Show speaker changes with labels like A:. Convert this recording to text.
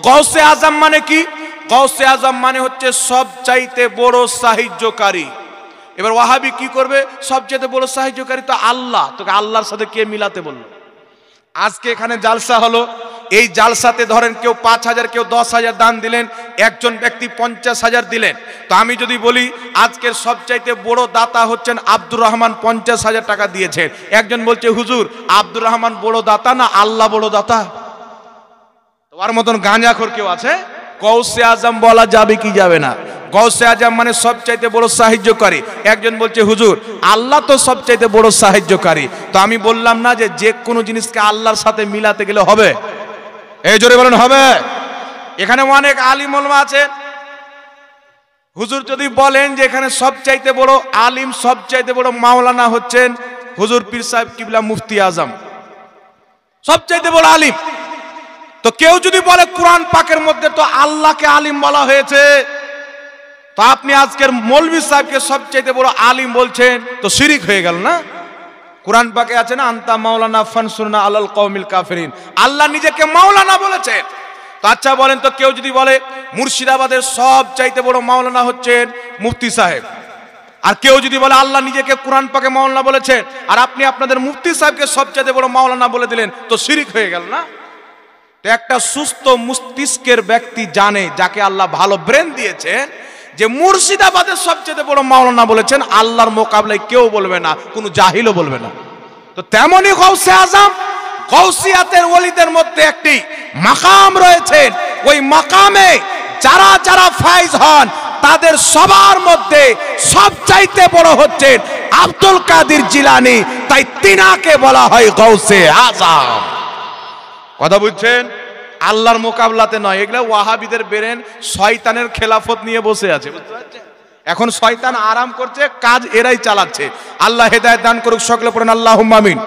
A: গৌসে আজম মানে কি? গৌসে আজম মানে হচ্ছে সবচাইতে বড় সাহায্যকারী। এবার ওয়াহাবি কি করবে? সবচাইতে বড় সাহায্যকারী তো আল্লাহ, তোকে আল্লাহর সাথে কে মিলাতে বলল? আজকে এখানে জালসা হলো, এই জালসাতে ধরেন কেউ 5,000 কেউ 10,000 দান দিলেন, একজন ব্যক্তি 50,000 দিলেন। তো আমি যদি বলি আজকের সবচাইতে বড় দাতা হচ্ছেন আব্দুর রহমান, 50,000 টাকা দিয়েছেন। একজন বলছে হুজুর আব্দুর রহমান বড় দাতা না আল্লাহ বড় দাতা? তোমার মতন গাঁজাখোর কেউ আছে? গৌসে আজম বলা যাবে কি যাবে না? গৌসে আজম মানে সবচাইতে বড় সাহায্যকারী। একজন বলছে হুজুর আল্লাহ তো সবচাইতে বড় সাহায্যকারী। তো আমি বললাম না যে কোনো জিনিসকে আল্লাহর সাথে মিলাতে গেলে হবে? এই জোরে বলেন হবে? এখানে অনেক আলিম ওলামা আছে, হুজুর যদি বলেন যে এখানে সবচাইতে বড় আলিম, সবচাইতে বড় মাওলানা হচ্ছেন হুজুর পীর সাহেব কিবলা মুফতি আজম, সবচাইতে বড় আলিম। তো কেউ যদি বলে কোরআন পাকের মধ্যে তো আল্লাহকে আলিম বলা হয়েছে, তো আপনি আজকের মৌলভী সাহেবকে সবচাইতে বড় আলিম বলছেন, তো শিরিক হয়ে গেল না? কোরআন পাকে আছে না আনতা মাওলানা ফানসুরনা আলাল কওমিল কাফিরিন, আল্লাহ নিজেকে মাওলানা বলেছেন। তো আচ্ছা বলেন তো কেউ যদি বলে মুর্শিদাবাদের সবচাইতে বড় মাওলানা হচ্ছেন মুফতি সাহেব, আর কেউ যদি বলে আল্লাহ নিজেকে কোরআন পাকে মাওলানা বলেছেন, আর আপনি আপনাদের মুফতি সাহেবকে সবচাইতে বড় মাওলানা বলে দিলেন, তো শিরিক হয়ে গেল না? তো একটা সুস্থ মস্তিষ্কের ব্যক্তি জানে, যাকে আল্লাহ ভালো ব্রেন দিয়েছেন, যে মুর্শিদাবাদের সবচেয়ে বড় মাওলানা বলেছেন, আল্লাহর মোকাবিলায় কেউ বলবে না, কোনো জাহিলও বলবে না। তো তেমনি গৌসে আজম, গৌসিয়াতের ওলিদের মধ্যে একটি মাকাম রয়েছে, ওই মাকামে যারা যারা ফায়েজ হন তাদের সবার মধ্যে সবচাইতে বড় হচ্ছেন আব্দুল কাদের জিলানী, তাই তিনাকে বলা হয় গৌসে আজম। কথা বুঝছেন? আল্লাহর মোকাবলাতে নয়, এগুলা ওয়াহাবিদের বেরেন শয়তানের খেলাফত নিয়ে বসে আছে, বুঝতে পারছেন? এখন শয়তান আরাম করছে, কাজ এরাই চালাচ্ছে। আল্লাহ হেদায়েত দান করুক, সকলে পড়েন আল্লাহুম্মা আমিন।